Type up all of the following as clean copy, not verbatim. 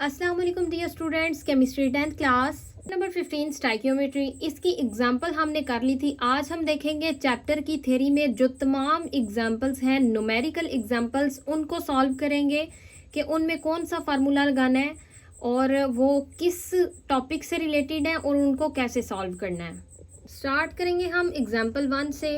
अस्सलाम वालेकुम dear students, chemistry 10th class number 15 stoichiometry. इसकी एग्जांपल हमने कर ली थी। आज हम देखेंगे चैप्टर की थ्योरी में जो तमाम एग्जांपल्स हैं, न्यूमेरिकल एग्जांपल्स, उनको सॉल्व करेंगे कि उनमें कौन सा फार्मूला लगाना है और वो किस टॉपिक से रिलेटेड है और उनको कैसे सॉल्व करना है। स्टार्ट करेंगे हम एग्जाम्पल 1 से।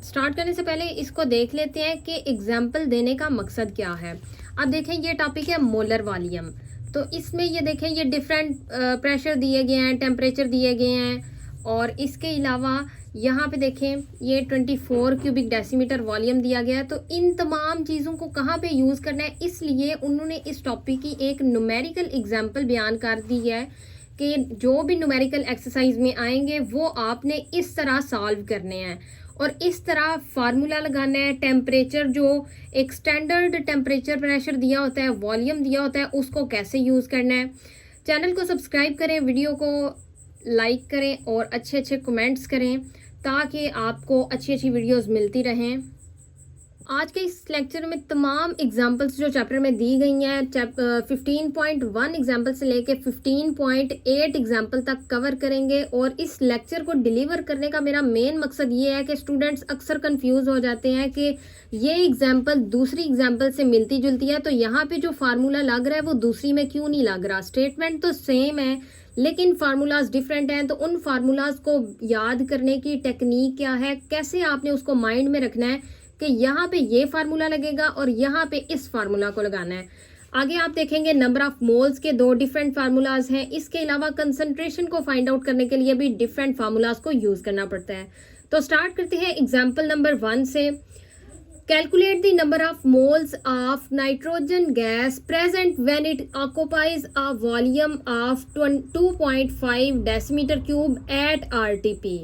स्टार्ट करने से पहले इसको देख लेते हैं कि एग्जाम्पल देने का मकसद क्या है। अब देखें, ये टॉपिक है मोलर वॉल्यूम। तो इसमें ये देखें, ये डिफरेंट प्रेशर दिए गए हैं, टेम्परेचर दिए गए हैं और इसके अलावा यहाँ पे देखें ये 24 क्यूबिक डेसीमीटर वॉल्यूम दिया गया है। तो इन तमाम चीज़ों को कहाँ पे यूज़ करना है, इसलिए उन्होंने इस टॉपिक की एक न्यूमेरिकल एग्जाम्पल बयान कर दी है कि जो भी न्यूमेरिकल एक्सरसाइज में आएंगे वो आपने इस तरह सॉल्व करने हैं और इस तरह फार्मूला लगाना है। टेम्परेचर, जो एक स्टैंडर्ड टेम्परेचर प्रेशर दिया होता है, वॉल्यूम दिया होता है, उसको कैसे यूज़ करना है। चैनल को सब्सक्राइब करें, वीडियो को लाइक करें और अच्छे अच्छे कमेंट्स करें ताकि आपको अच्छी अच्छी वीडियोस मिलती रहें। आज के इस लेक्चर में तमाम एग्जाम्पल्स जो चैप्टर में दी गई हैं, 15.1 एग्जाम्पल से लेके 15.8 एग्जाम्पल तक कवर करेंगे। और इस लेक्चर को डिलीवर करने का मेरा मेन मकसद ये है कि स्टूडेंट्स अक्सर कंफ्यूज हो जाते हैं कि ये एग्जाम्पल दूसरी एग्जाम्पल से मिलती जुलती है, तो यहाँ पे जो फार्मूला लग रहा है वो दूसरी में क्यों नहीं लग रहा। स्टेटमेंट तो सेम है लेकिन फार्मूलाज डिफरेंट हैं। तो उन फार्मूलाज को याद करने की टेक्निक क्या है, कैसे आपने उसको माइंड में रखना है कि यहाँ पे ये फार्मूला लगेगा और यहाँ पे इस फार्मूला को लगाना है। आगे आप देखेंगे नंबर ऑफ मोल्स के 2 डिफरेंट फार्मूलाज हैं। इसके अलावा कंसंट्रेशन को फाइंड आउट करने के लिए भी डिफरेंट फार्मूलाज को यूज करना पड़ता है। तो स्टार्ट करते हैं एग्जाम्पल नंबर 1 से। Calculate the number of moles of nitrogen gas present when it occupies a volume of 2.5 decimetre cube at RTP.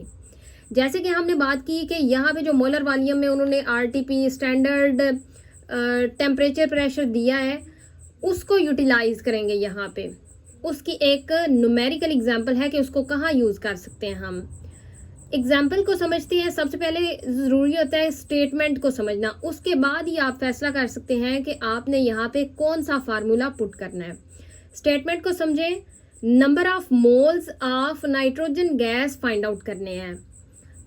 जैसे कि हमने बात की कि यहाँ पे जो मोलर वॉल्यूम में उन्होंने आरटीपी स्टैंडर्ड टेम्परेचर प्रेशर दिया है उसको यूटिलाइज करेंगे। यहाँ पे उसकी एक न्यूमेरिकल एग्जांपल है कि उसको कहाँ यूज़ कर सकते हैं हम। एग्जाम्पल को समझते हैं। सबसे पहले ज़रूरी होता है स्टेटमेंट को समझना, उसके बाद ही आप फैसला कर सकते हैं कि आपने यहाँ पे कौन सा फार्मूला पुट करना है। स्टेटमेंट को समझें। Number of moles of nitrogen gas find out करने हैं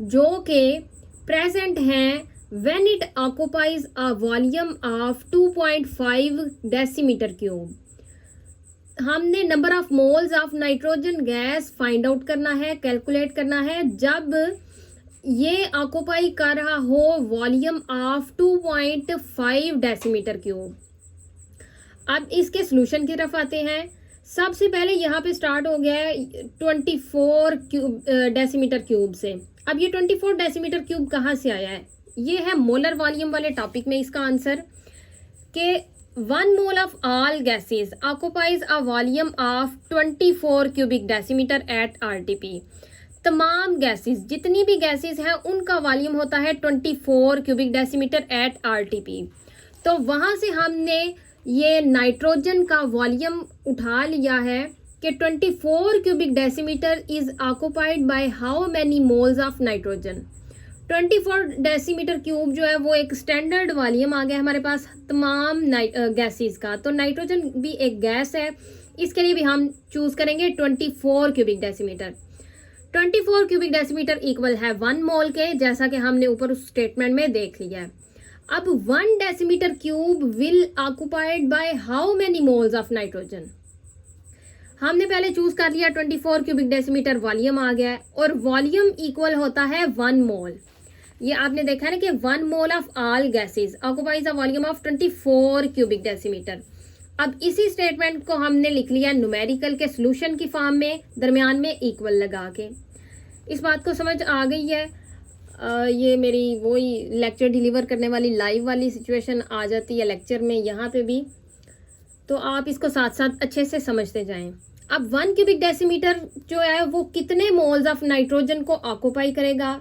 जो कि प्रेजेंट हैं when it occupies a volume of 2.5 decimetre cube. हमने number of moles of nitrogen gas find out करना है, कैलकुलेट करना है जब ये ऑक्युपाई कर रहा हो वॉल्यूम ऑफ 2.5 डेसीमीटर क्यूब। अब इसके सॉल्यूशन की तरफ आते हैं। सबसे पहले यहाँ पे स्टार्ट हो गया है 24 डेसीमीटर क्यूब से। अब ये 24 डेसीमीटर क्यूब कहाँ से आया है? ये है मोलर वॉल्यूम वाले टॉपिक में इसका आंसर कि 1 mole of all gases occupies a volume of 24 cubic decimetre at RTP. तमाम गैसेस, जितनी भी गैसेस हैं उनका वॉल्यूम होता है 24 क्यूबिक डेसीमीटर एट आरटीपी। तो वहाँ से हमने ये नाइट्रोजन का वॉल्यूम उठा लिया है कि 24 cubic decimetre is occupied by how many moles of nitrogen. 24 decimetre cube जो है वो एक स्टैंडर्ड वॉल्यूम आ गया हमारे पास तमाम गैसेस का। तो नाइट्रोजन भी एक गैस है, इसके लिए भी हम चूज करेंगे 24 cubic decimetre. 24 cubic decimetre equal है 1 मोल के, जैसा कि हमने ऊपर उस स्टेटमेंट में देख लिया है। अब 1 decimetre cube will occupied by how many moles of nitrogen. हमने पहले चूज कर लिया 24 क्यूबिक डेसीमीटर वॉल्यूम आ गया है और वॉल्यूम इक्वल होता है 1 मोल। ये आपने देखा है कि 1 mole of all gases occupies a volume of 24 cubic decimetre. अब इसी स्टेटमेंट को हमने लिख लिया न्यूमेरिकल के सॉल्यूशन की फॉर्म में, दरमियान में इक्वल लगा के। इस बात को समझ आ गई है। ये मेरी वही लेक्चर डिलीवर करने वाली लाइव वाली सिचुएशन आ जाती है लेक्चर में यहाँ पे भी, तो आप इसको साथ साथ अच्छे से समझते जाएं। अब 1 क्यूबिक डेसीमीटर जो है वो कितने मोल्स ऑफ नाइट्रोजन को ऑक्युपाई करेगा।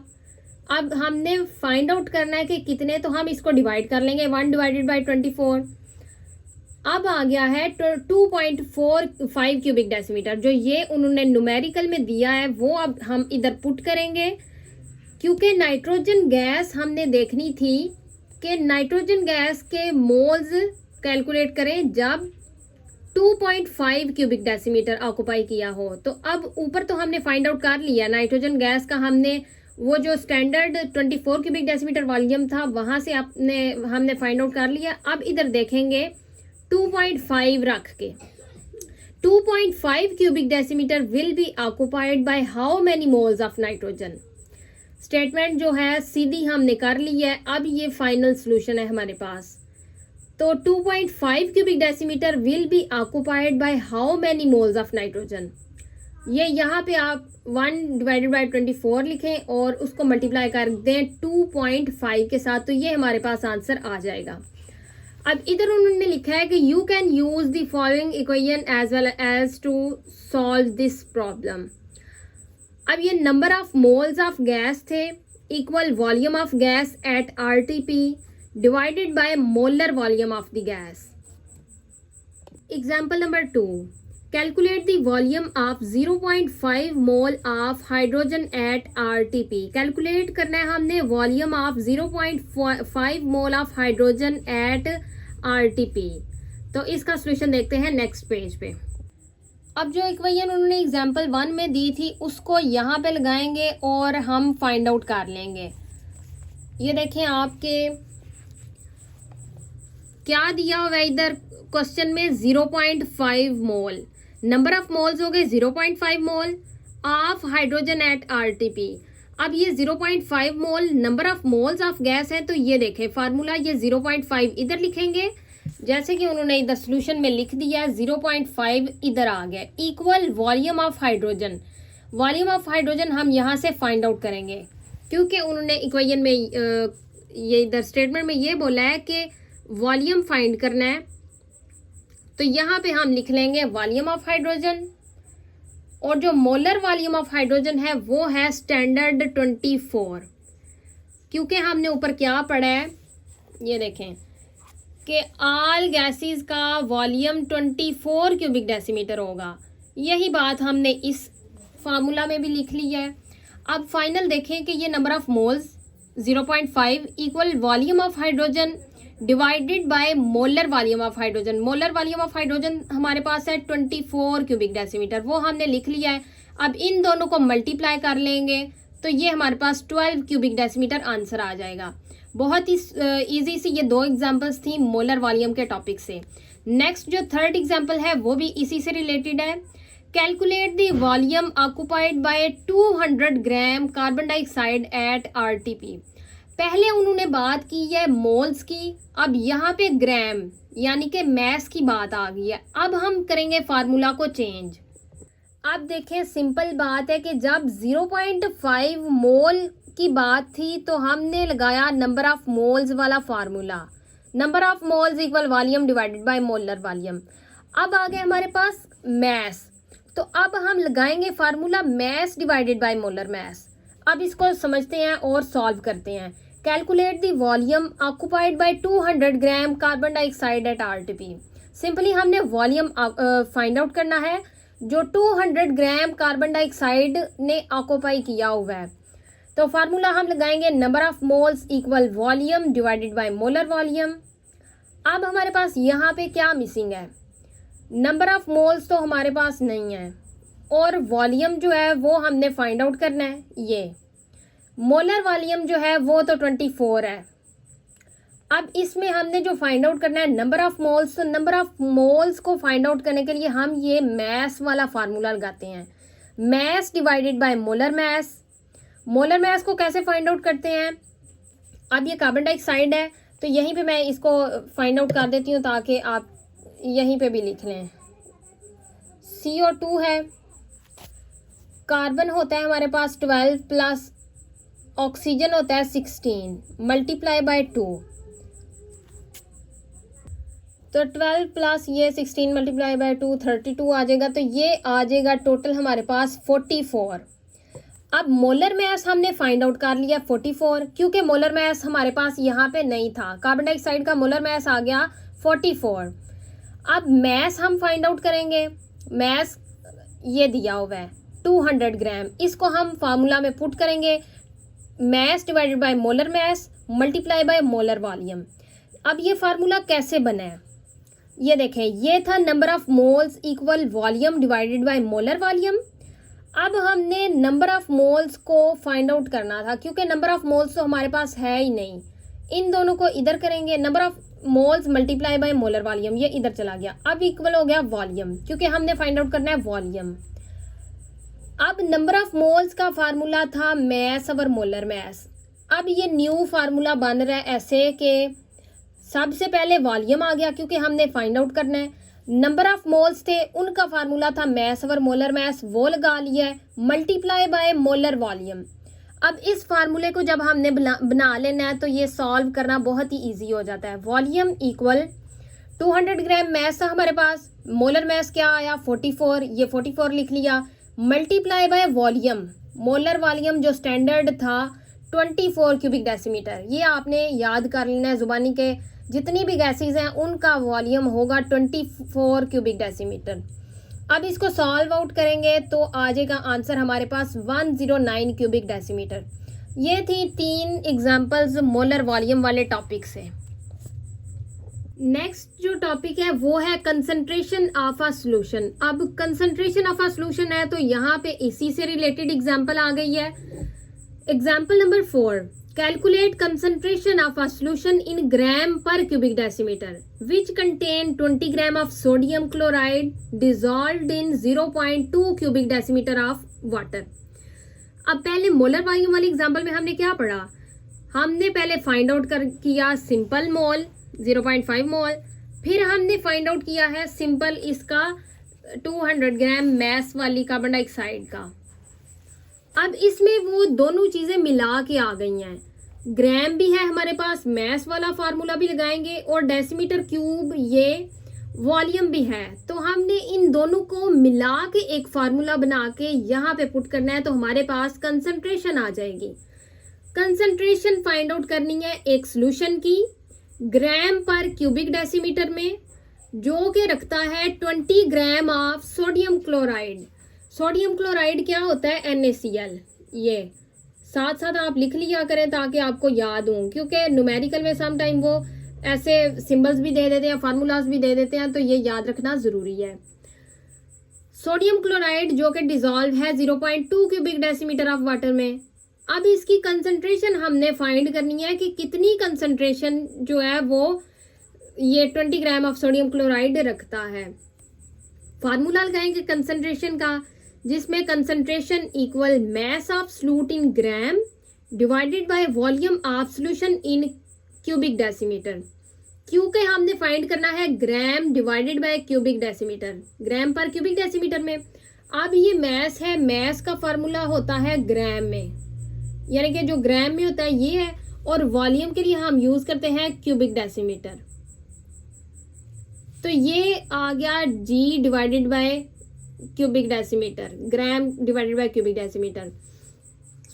अब हमने फाइंड आउट करना है कि कितने, तो हम इसको डिवाइड कर लेंगे 1 डिवाइडेड बाई 24। अब आ गया है 2.45 क्यूबिक डेसीमीटर, जो ये उन्होंने न्यूमेरिकल में दिया है वो अब हम इधर पुट करेंगे, क्योंकि नाइट्रोजन गैस हमने देखनी थी कि नाइट्रोजन गैस के मोल्स कैलकुलेट करें जब 2.5 क्यूबिक डेसीमीटर ऑक्युपाई किया हो। तो अब ऊपर तो हमने फाइंड आउट कर लिया, नाइट्रोजन गैस का हमने वो जो स्टैंडर्ड 24 क्यूबिक डेसीमीटर वॉल्यूम था वहां से हमने फाइंड आउट कर लिया। अब इधर देखेंगे 2.5 रख के 2.5 cubic decimetre will be occupied by how many moles of nitrogen. Statement जो है सीधी हमने कर ली है। अब ये फाइनल सोल्यूशन है हमारे पास। तो 2.5 cubic decimetre will be occupied by how many moles of nitrogen. ये यहाँ पे आप 1/24 लिखें और उसको मल्टीप्लाई कर दें 2.5 के साथ, तो ये हमारे पास आंसर आ जाएगा। अब इधर उन्होंने लिखा है कि you can use the following equation as well as to solve this problem. अब ये number of moles of gas थे equal volume of gas at RTP divided by molar volume of the gas. Example number 2, calculate the volume of 0.5 mole of hydrogen at RTP. Calculate करना है हमने volume of 0.5 mole of hydrogen at RTP. तो इसका solution देखते हैं next page पे। अब जो इक्वेशन उन्होंने एग्जाम्पल 1 में दी थी उसको यहाँ पे लगाएंगे और हम फाइंड आउट कर लेंगे। ये देखें आपके क्या दिया हुआ है इधर क्वेश्चन में 0.5 मोल, नंबर ऑफ मोल्स हो गए 0.5 mole of hydrogen at RTP. अब ये 0.5 mole number of moles of gas है, तो ये देखें फार्मूला ये 0.5 इधर लिखेंगे जैसे कि उन्होंने इधर सोल्यूशन में लिख दिया। 0.5 इधर आ गया equal volume of hydrogen. Volume of hydrogen हम यहाँ से फाइंड आउट करेंगे क्योंकि उन्होंने इक्वेशन में ये इधर स्टेटमेंट में ये बोला है कि वॉल्यूम फाइंड करना है। तो यहाँ पे हम लिख लेंगे वॉल्यूम ऑफ हाइड्रोजन और जो मोलर वॉल्यूम ऑफ हाइड्रोजन है वो है स्टैंडर्ड 24, क्योंकि हमने ऊपर क्या पढ़ा है ये देखें कि ऑल गैसेस का वॉल्यूम 24 क्यूबिक डेसीमीटर होगा। यही बात हमने इस फार्मूला में भी लिख ली है। अब फाइनल देखें कि ये number of moles 0.5 equal volume of hydrogen divided by molar volume of hydrogen. Molar volume of hydrogen हमारे पास है 24 क्यूबिक डेसीमीटर, वो हमने लिख लिया है। अब इन दोनों को मल्टीप्लाई कर लेंगे तो ये हमारे पास 12 क्यूबिक डेसीमीटर आंसर आ जाएगा। बहुत ही इजी सी ये दो एग्जांपल्स थी मोलर वॉल्यूम के टॉपिक से। नेक्स्ट जो थर्ड एग्जांपल है वो भी इसी से रिलेटेड है। Calculate the volume occupied by 200 gram carbon dioxide eight RTP. पहले उन्होंने बात की है मोल्स की, अब यहाँ पे ग्राम यानी कि मैस की बात आ गई है। अब हम करेंगे फार्मूला को चेंज। अब देखें सिंपल बात है कि जब 0.5 मोल की बात थी तो हमने लगाया नंबर ऑफ मोल्स वाला formula, number of moles equal volume divided by molar volume. अब आ गए हमारे पास मैस, तो अब हम लगाएंगे formula mess divided by molar mass. अब इसको समझते हैं और सॉल्व करते हैं। Calculate the volume occupied by 200 gram carbon dioxide eight RTP. Simply हमने वॉल्यूम फाइंड आउट करना है जो 200 ग्राम कार्बन डाइऑक्साइड ने ऑक्युपाई किया हुआ है। तो फार्मूला हम लगाएंगे number of moles equal volume divided by molar volume. अब हमारे पास यहाँ पे क्या मिसिंग है, नंबर ऑफ मोल्स तो हमारे पास नहीं है और वॉल्यूम जो है वो हमने फाइंड आउट करना है। ये मोलर वॉल्यूम जो है वो तो 24 है। अब इसमें हमने जो फाइंड आउट करना है नंबर ऑफ मोल्स, तो नंबर ऑफ मोल्स को फाइंड आउट करने के लिए हम ये मैस वाला फार्मूला लगाते हैं, mess divided by molar mass. Molar mass को कैसे फाइंड आउट करते हैं, अब ये कार्बन डाइऑक्साइड है तो यहीं पे मैं इसको फाइंड आउट कर देती हूँ ताकि आप यहीं पे भी लिख लें। CO2 है, कार्बन होता है हमारे पास 12 प्लस ऑक्सीजन होता है 16 मल्टीप्लाई बाय 2, तो 12 प्लस ये 16 मल्टीप्लाई बाय 2 32 आ जाएगा। तो ये आ जाएगा टोटल हमारे पास 44। अब मोलर मैस हमने फाइंड आउट कर लिया 44, क्योंकि मोलर मैस हमारे पास यहाँ पे नहीं था। कार्बन डाइऑक्साइड का मोलर मैस आ गया 44। अब मैस हम फाइंड आउट करेंगे, मैस ये दिया हुआ है 200 ग्राम, इसको हम फार्मूला में पुट करेंगे mess divided by molar mass multiply by molar volume. अब ये फार्मूला कैसे बना है, ये देखें, ये था number of moles equal volume divided by molar volume. अब हमने नंबर ऑफ मोल्स को फाइंड आउट करना था, क्योंकि नंबर ऑफ मोल्स तो हमारे पास है ही नहीं। इन दोनों को इधर करेंगे, number of moles multiply by molar volume, ये इधर चला गया। अब इक्वल हो गया वॉल्यूम, क्योंकि हमने फाइंड आउट करना है वॉल्यूम। अब नंबर ऑफ मोल्स का फार्मूला था मैस ओवर मोलर मैस। अब ये न्यू फार्मूला बन रहा है ऐसे कि सबसे पहले वॉल्यूम आ गया, क्योंकि हमने फाइंड आउट करना है। नंबर ऑफ मोल्स थे, उनका फार्मूला था मैस ओवर मोलर मैस, वो लगा लिया है, मल्टीप्लाई बाय मोलर वॉल्यूम। अब इस फार्मूले को जब हमने बना लेना है तो ये सॉल्व करना बहुत ही इजी हो जाता है। वॉल्यूम इक्वल 200 ग्राम मैस था हमारे पास, मोलर मैस क्या आया 44, ये 44 लिख लिया, multiply by volume, molar volume जो स्टैंडर्ड था 24 क्यूबिक डेसीमीटर। ये आपने याद कर लेना है, जुबानी के जितनी भी गैसेज हैं उनका वॉल्यूम होगा 24 क्यूबिक डेसीमीटर। अब इसको सॉल्व आउट करेंगे तो आ जाएगा आंसर हमारे पास 109 क्यूबिक डेसीमीटर। ये थी 3 एग्जांपल्स मोलर वॉल्यूम वाले टॉपिक से। नेक्स्ट जो टॉपिक है वो है कंसंट्रेशन ऑफ अ सॉल्यूशन। अब कंसंट्रेशन ऑफ अ सॉल्यूशन है तो यहाँ पे इसी से रिलेटेड एग्जांपल आ गई है। Example number 4, calculate concentration of a solution in gram per cubic decimetre which contain 20 gram of sodium chloride dissolved in 0.2 cubic decimetre of water. अब पहले मोलर वॉल्यूम वाले एग्जांपल में हमने क्या पढ़ा, हमने पहले फाइंड आउट किया सिंपल मोल 0.5 मोल, फिर हमने फाइंड आउट किया है सिंपल इसका 200 ग्राम मैस वाली कार्बन डाइऑक्साइड का। अब इसमें वो दोनों चीजें मिला के आ गई हैं, ग्राम भी है हमारे पास, मैस वाला फार्मूला भी लगाएंगे और डेसीमीटर क्यूब ये वॉल्यूम भी है। तो हमने इन दोनों को मिला के एक फार्मूला बना के यहाँ पे पुट करना है, तो हमारे पास कंसंट्रेशन आ जाएगी। कंसंट्रेशन फाइंड आउट करनी है एक सॉल्यूशन की ग्राम पर क्यूबिक डेसीमीटर में, जो कि रखता है 20 gram of sodium chloride. Sodium chloride क्या होता है NaCl। ये साथ साथ आप लिख लिया करें ताकि आपको याद हो, क्योंकि न्यूमेरिकल में सम टाइम वो ऐसे सिंबल्स भी दे देते हैं, फार्मूलाज भी दे देते हैं, तो ये याद रखना जरूरी है। सोडियम क्लोराइड जो कि डिजॉल्व है 0.2 क्यूबिक डेसीमीटर ऑफ वाटर में। अब इसकी कंसंट्रेशन हमने फाइंड करनी है कि कितनी कंसंट्रेशन जो है वो ये 20 ग्राम ऑफ सोडियम क्लोराइड रखता है। फार्मूला लगाएंगे कंसंट्रेशन का, जिसमें concentration equal mass of solute in gram divided by volume of solution in cubic decimetre, क्योंकि हमने फाइंड करना है gram divided by cubic decimetre, gram per cubic decimetre में। अब ये मैस है, मैस का फार्मूला होता है ग्राम में, यानी कि जो ग्राम में होता है ये है, और वॉल्यूम के लिए हम यूज करते हैं क्यूबिक डेसीमीटर। तो ये आ गया G divided by cubic decimetre, gram divided by cubic decimetre.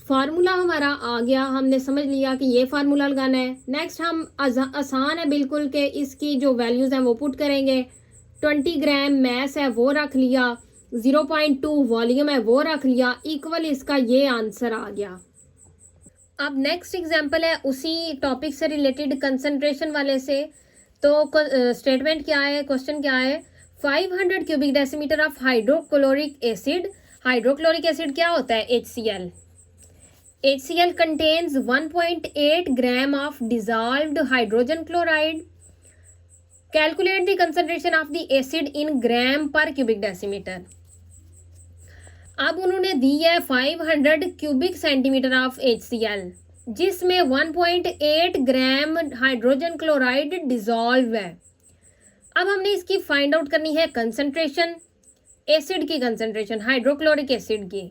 Formula हमारा आ गया, हमने समझ लिया कि ये फार्मूला लगाना है। नेक्स्ट हम आसान है बिल्कुल कि इसकी जो वैल्यूज हैं वो पुट करेंगे। 20 ग्राम मैस है वो रख लिया, 0.2 वॉल्यूम है वो रख लिया, इक्वल इसका ये आंसर आ गया। अब नेक्स्ट एग्जांपल है उसी टॉपिक से रिलेटेड कंसंट्रेशन वाले से। तो स्टेटमेंट क्या है, क्वेश्चन क्या है, 500 cubic decimetre of hydrochloric acid. Hydrochloric acid क्या होता है HCl। HCl contains 1.8 gram of dissolved hydrogen chloride. Calculate the concentration of the acid in gram per cubic decimeter. अब उन्होंने दी है 500 क्यूबिक सेंटीमीटर ऑफ HCl, जिसमें 1.8 gram hydrogen chloride dissolve है। अब हमने इसकी फाइंड आउट करनी है कंसंट्रेशन, एसिड की कंसंट्रेशन हाइड्रोक्लोरिक एसिड की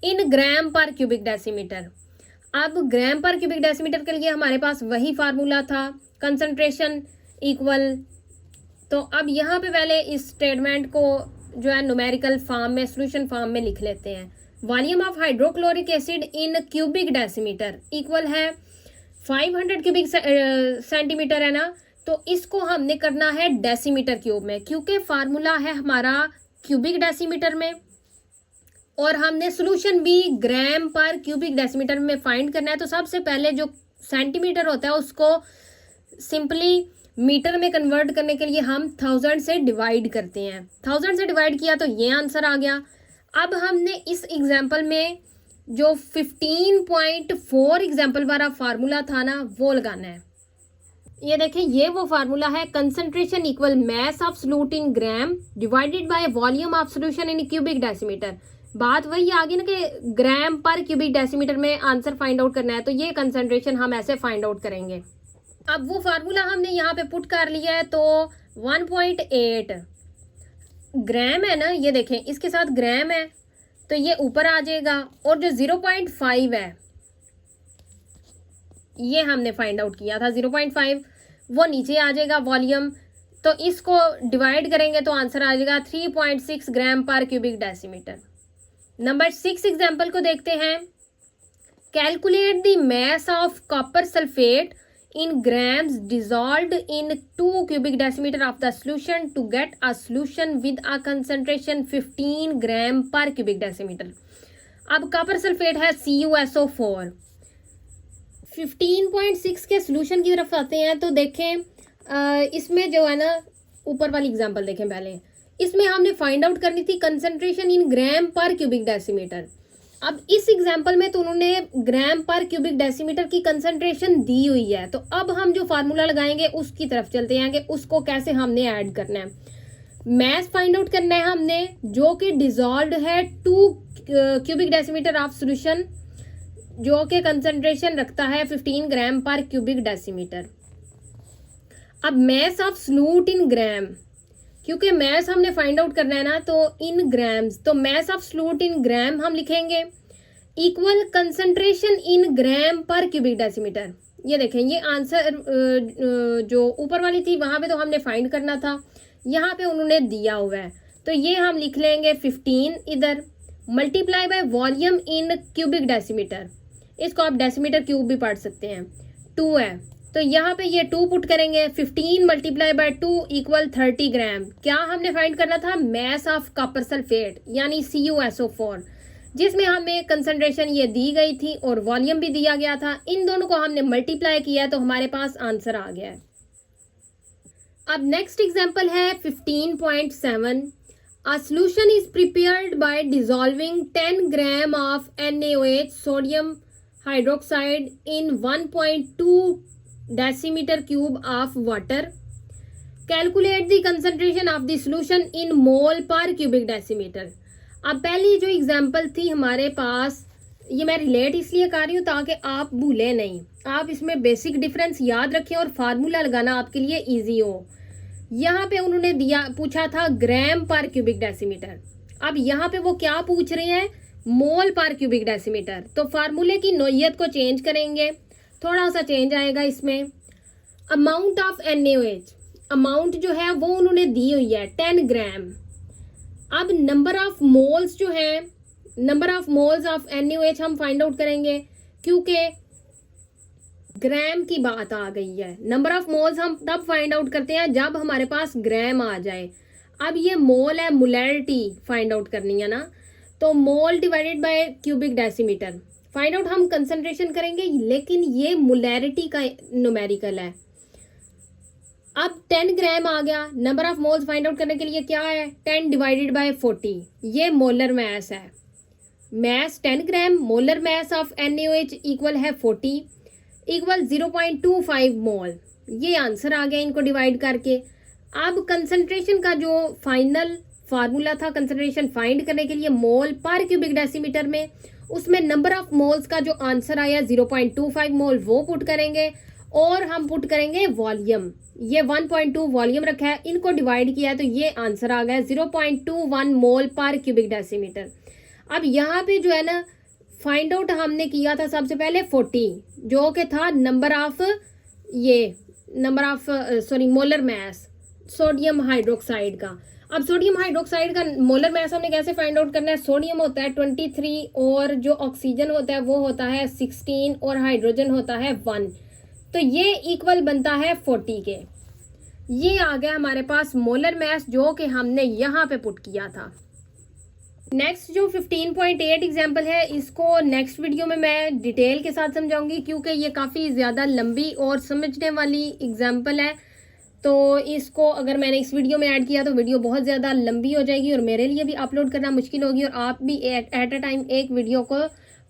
इन ग्राम पर क्यूबिक डेसीमीटर। अब ग्राम पर क्यूबिक डेसीमीटर के लिए हमारे पास वही फार्मूला था, कंसंट्रेशन इक्वल। तो अब यहाँ पे पहले इस स्टेटमेंट को जो है न्यूमेरिकल फॉर्म में, सॉल्यूशन फॉर्म में लिख लेते हैं। Volume of hydrochloric acid in cubic decimetre equal है 500 क्यूबिक सेंटीमीटर है ना, तो इसको हमने करना है डेसीमीटर क्यूब में, क्योंकि फार्मूला है हमारा क्यूबिक डेसीमीटर में और हमने सॉल्यूशन भी ग्राम पर क्यूबिक डेसीमीटर में फाइंड करना है। तो सबसे पहले जो सेंटीमीटर होता है उसको सिंपली मीटर में कन्वर्ट करने के लिए हम 1000 से डिवाइड करते हैं। 1000 से डिवाइड किया तो ये आंसर आ गया। अब हमने इस एग्जाम्पल में जो 15.4 एग्जाम्पल वाला फार्मूला था ना वो लगाना है। ये देखें, ये वो फार्मूला है, concentration equal mass of solute in gram divided by volume of solution in cubic decimetre. बात वही आ गई ना कि ग्राम पर क्यूबिक डेसीमीटर में आंसर फाइंड आउट करना है, तो ये कंसंट्रेशन हम ऐसे फाइंड आउट करेंगे। अब वो फार्मूला हमने यहाँ पे पुट कर लिया है, तो 1.8 ग्राम है ना, ये देखें इसके साथ ग्राम है तो ये ऊपर आ जाएगा, और जो 0.5 है ये हमने फाइंड आउट किया था 0.5, वो नीचे आ जाएगा वॉल्यूम। तो इसको डिवाइड करेंगे तो आंसर आ जाएगा 3.6 ग्राम per cubic decimetre. Number 6 example को देखते हैं। Calculate the mass of copper sulphate in grams dissolved in 2 cubic decimeter of the solution to get a solution with a concentration 15 gram per cubic decimeter। अब copper sulphate है CuSO4। 15.6 के solution की तरफ आते हैं तो देखें इसमें जो है ना, ऊपर वाली एग्जांपल देखें पहले, इसमें हमने फाइंड आउट करनी थी concentration in gram per cubic decimetre. अब इस एग्जाम्पल में तो उन्होंने ग्राम पर क्यूबिक डेसीमीटर की कंसंट्रेशन दी हुई है, तो अब हम जो फार्मूला लगाएंगे उसकी तरफ चलते हैं कि उसको कैसे हमने ऐड करना है। मैस फाइंड आउट करना है हमने, जो कि डिजॉल्व्ड है 2 क्यूबिक डेसीमीटर ऑफ सॉल्यूशन, जो कि कंसंट्रेशन रखता है 15 ग्राम पर क्यूबिक डेसीमीटर। अब मैस ऑफ सॉल्यूट इन ग्राम, क्योंकि मैस हमने फाइंड आउट करना है ना, तो इन ग्राम्स, तो मैस ऑफ सॉल्यूट इन ग्राम हम लिखेंगे equal concentration in gram per cubic decimetre. ये देखें, ये आंसर जो ऊपर वाली थी वहां पे तो हमने फाइंड करना था, यहाँ पे उन्होंने दिया हुआ है, तो ये हम लिख लेंगे 15 इधर, multiply by volume in cubic decimetre, इसको आप डेसीमीटर क्यूब भी पढ़ सकते हैं, 2 है तो यहाँ पे ये 2 पुट करेंगे, 15 मल्टीप्लाई बाय 2 इक्वल 30 ग्राम। क्या हमने फाइंड करना था? मैस ऑफ कॉपर सल्फेट यानी CuSO4, जिसमें हमें कंसंट्रेशन ये दी गई थी और वॉल्यूम भी दिया गया था। इन दोनों को हमने मल्टीप्लाई किया तो हमारे पास आंसर आ गया है। अब नेक्स्ट एग्जाम्पल है 15.7। A solution is prepared by dissolving 10 gram of NaOH sodium hydroxide in 1.2 decimeter cube of water। Calculate the concentration of the solution in mole per cubic decimeter। अब पहली जो एग्जाम्पल थी हमारे पास, ये मैं रिलेट इसलिए कर रही हूँ ताकि आप भूलें नहीं, आप इसमें बेसिक डिफरेंस याद रखें और फार्मूला लगाना आपके लिए इजी हो। यहाँ पे उन्होंने पूछा था ग्राम पर क्यूबिक डेसीमीटर, अब यहाँ पे वो क्या पूछ रहे हैं? मोल पर क्यूबिक डेसीमीटर। तो फार्मूले की नोयत को चेंज करेंगे, थोड़ा सा चेंज आएगा इसमें। अमाउंट ऑफ NaOH, अमाउंट जो है वो उन्होंने दी हुई है 10 ग्राम। अब नंबर ऑफ मोल्स जो है, number of moles of NaOH हम फाइंड आउट करेंगे, क्योंकि ग्राम की बात आ गई है। नंबर ऑफ मोल्स हम तब फाइंड आउट करते हैं जब हमारे पास ग्राम आ जाए। अब ये मोल है, मोलैरिटी फाइंड आउट करनी है ना, तो मोल divided by cubic decimetre find out हम कंसंट्रेशन करेंगे, लेकिन ये मोलैरिटी का न्यूमेरिकल है। अब 10 ग्राम आ गया, number of moles find out करने के लिए क्या है? 10 डिवाइडेड बाय 40, ये मोलर मैस है। Mass 10 gram, molar mass of NaOH equal है 40 इक्वल 0.25 मोल। ये आंसर आ गया इनको डिवाइड करके। अब कंसंट्रेशन का जो फाइनल फार्मूला था कंसंट्रेशन फाइंड करने के लिए मोल पर क्यूबिक डेसीमीटर में, उसमें नंबर ऑफ मोल्स का जो आंसर आया 0.25 मोल वो पुट करेंगे, और हम पुट करेंगे वॉल्यूम, ये 1.2 वॉल्यूम रखा है, इनको डिवाइड किया है तो ये आंसर आ गया 0.21 मोल पर क्यूबिक डेसीमीटर। अब यहाँ पे जो है ना फाइंड आउट हमने किया था सबसे पहले 40, जो कि था number of molar mass sodium hydroxide का। अब सोडियम हाइड्रोक्साइड का मोलर मैस हमने कैसे फाइंड आउट करना है? सोडियम होता है 23 और जो ऑक्सीजन होता है वो होता है 16 और हाइड्रोजन होता है 1, तो ये इक्वल बनता है 40 के। ये आ गया हमारे पास मोलर मैस जो कि हमने यहाँ पे पुट किया था। नेक्स्ट जो 15.8 एग्जाम्पल है, इसको नेक्स्ट वीडियो में मैं डिटेल के साथ समझाऊंगी, क्योंकि ये काफ़ी ज़्यादा लंबी और समझने वाली एग्जाम्पल है। तो इसको अगर मैंने इस वीडियो में ऐड किया तो वीडियो बहुत ज़्यादा लंबी हो जाएगी और मेरे लिए भी अपलोड करना मुश्किल होगी और आप भी एट अ टाइम एक वीडियो को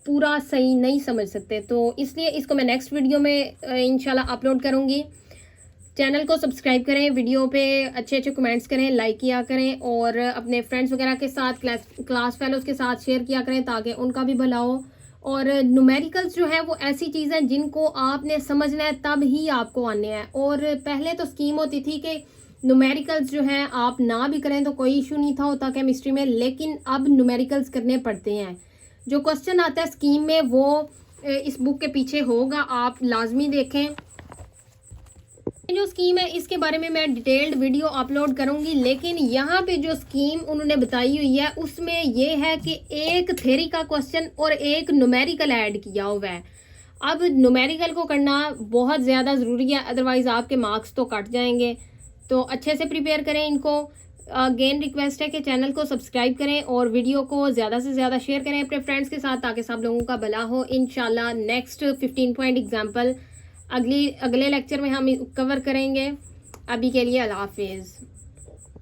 पूरा सही नहीं समझ सकते। तो इसलिए इसको मैं नेक्स्ट वीडियो में इंशाल्लाह अपलोड करूँगी। चैनल को सब्सक्राइब करें, वीडियो पे अच्छे अच्छे कमेंट्स करें, लाइक किया करें और अपने फ्रेंड्स वगैरह के साथ क्लास फेलोज़ के साथ शेयर किया करें ताकि उनका भी भला हो। और न्यूमेरिकल्स जो है वो ऐसी चीज़ है जिनको आपने समझना है तब ही आपको आने हैं। और पहले तो स्कीम होती थी कि न्यूमेरिकल्स जो है आप ना भी करें तो कोई इशू नहीं था होता केमिस्ट्री में, लेकिन अब न्यूमेरिकल्स करने पड़ते हैं। जो क्वेश्चन आता है स्कीम में वो इस बुक के पीछे होगा, आप लाजमी देखें। जो स्कीम है इसके बारे में मैं डिटेल्ड वीडियो अपलोड करूंगी, लेकिन यहाँ पे जो स्कीम उन्होंने बताई हुई है उसमें ये है कि एक थ्योरी का क्वेश्चन और एक न्यूमेरिकल ऐड किया हुआ है। अब न्यूमेरिकल को करना बहुत ज़्यादा ज़रूरी है, अदरवाइज़ आपके मार्क्स तो कट जाएंगे। तो अच्छे से प्रिपेयर करें इनको। अगेन रिक्वेस्ट है कि चैनल को सब्सक्राइब करें और वीडियो को ज़्यादा से ज़्यादा शेयर करें अपने फ्रेंड्स के साथ ताकि सब लोगों का भला हो। इंशाल्लाह नेक्स्ट 15 पॉइंट एग्जाम्पल अगले लेक्चर में हम कवर करेंगे। अभी के लिए अल्लाह हाफिज़।